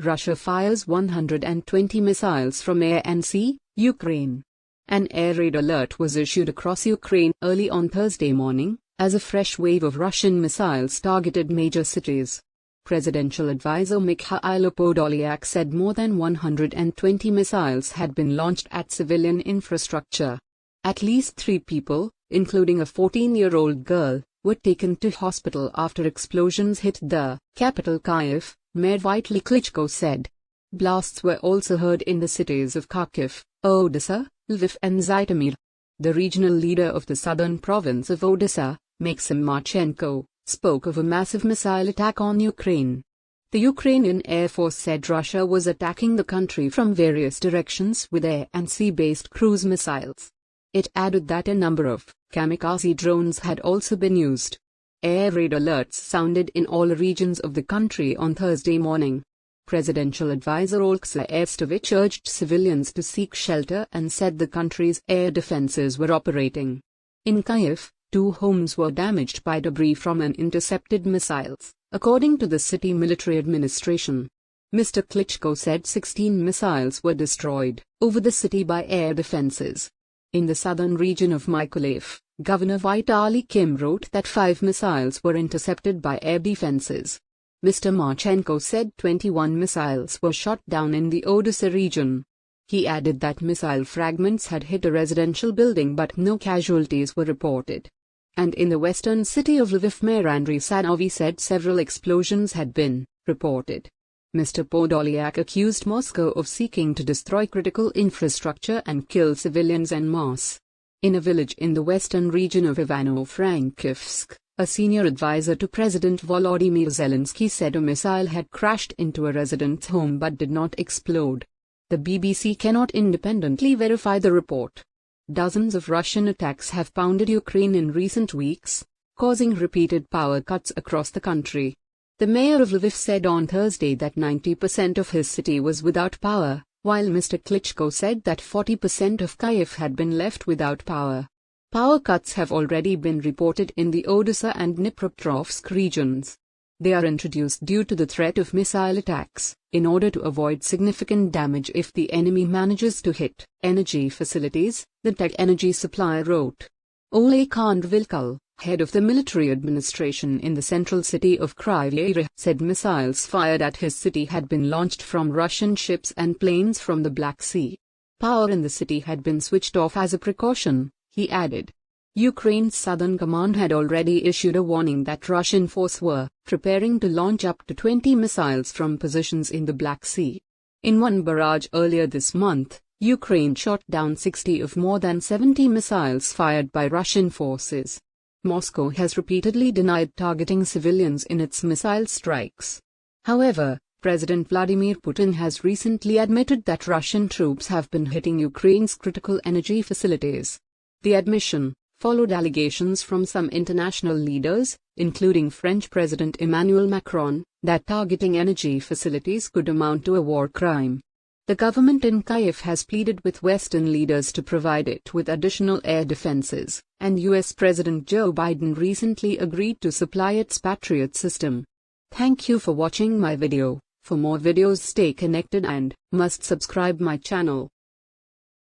Russia fires 120 missiles from air and sea, Ukraine. An air raid alert was issued across Ukraine early on Thursday morning, as a fresh wave of Russian missiles targeted major cities. Presidential advisor Mykhailo Podolyak said more than 120 missiles had been launched at civilian infrastructure. At least 3 people, including a 14-year-old girl, were taken to hospital after explosions hit the capital Kyiv, Mayor Vitaliy Klitschko said. Blasts were also heard in the cities of Kharkiv, Odesa, Lviv and Zhytomyr. The regional leader of the southern province of Odesa, Maksym Marchenko, spoke of a massive missile attack on Ukraine. The Ukrainian Air Force said Russia was attacking the country from various directions with air and sea-based cruise missiles. It added that a number of Kamikaze drones had also been used. Air raid alerts sounded in all regions of the country on Thursday morning. Presidential advisor Odesa urged civilians to seek shelter and said the country's air defenses were operating. In Kyiv, 2 homes were damaged by debris from an intercepted missiles, according to the city military administration. Mr. Klitschko said 16 missiles were destroyed over the city by air defenses. In the southern region of Mykhailo, Governor Vitaliy Klitschko wrote that 5 missiles were intercepted by air defenses. Mr. Marchenko said 21 missiles were shot down in the Odesa region. He added that missile fragments had hit a residential building but no casualties were reported. And in the western city of Lviv, Mayor Andriy Sanovy said several explosions had been reported. Mr. Podolyak accused Moscow of seeking to destroy critical infrastructure and kill civilians en masse. In a village in the western region of Ivano-Frankivsk, a senior advisor to President Volodymyr Zelensky said a missile had crashed into a resident's home but did not explode. The BBC cannot independently verify the report. Dozens of Russian attacks have pounded Ukraine in recent weeks, causing repeated power cuts across the country. The mayor of Lviv said on Thursday that 90% of his city was without power, while Mr. Klitschko said that 40% of Kyiv had been left without power. Power cuts have already been reported in the Odesa and Dnipropetrovsk regions. They are introduced due to the threat of missile attacks, in order to avoid significant damage if the enemy manages to hit energy facilities, the tech energy supplier wrote. Oleg Kondvilkal, head of the military administration in the central city of Kyiv, said missiles fired at his city had been launched from Russian ships and planes from the Black Sea. Power in the city had been switched off as a precaution, he added. Ukraine's Southern Command had already issued a warning that Russian forces were preparing to launch up to 20 missiles from positions in the Black Sea. In one barrage earlier this month, Ukraine shot down 60 of more than 70 missiles fired by Russian forces. Moscow has repeatedly denied targeting civilians in its missile strikes. However, President Vladimir Putin has recently admitted that Russian troops have been hitting Ukraine's critical energy facilities. The admission followed allegations from some international leaders, including French President Emmanuel Macron, that targeting energy facilities could amount to a war crime. The government in Kyiv has pleaded with Western leaders to provide it with additional air defenses, and US President Joe Biden recently agreed to supply its Patriot system. Thank you for watching my video. For more videos, stay connected and must subscribe my channel.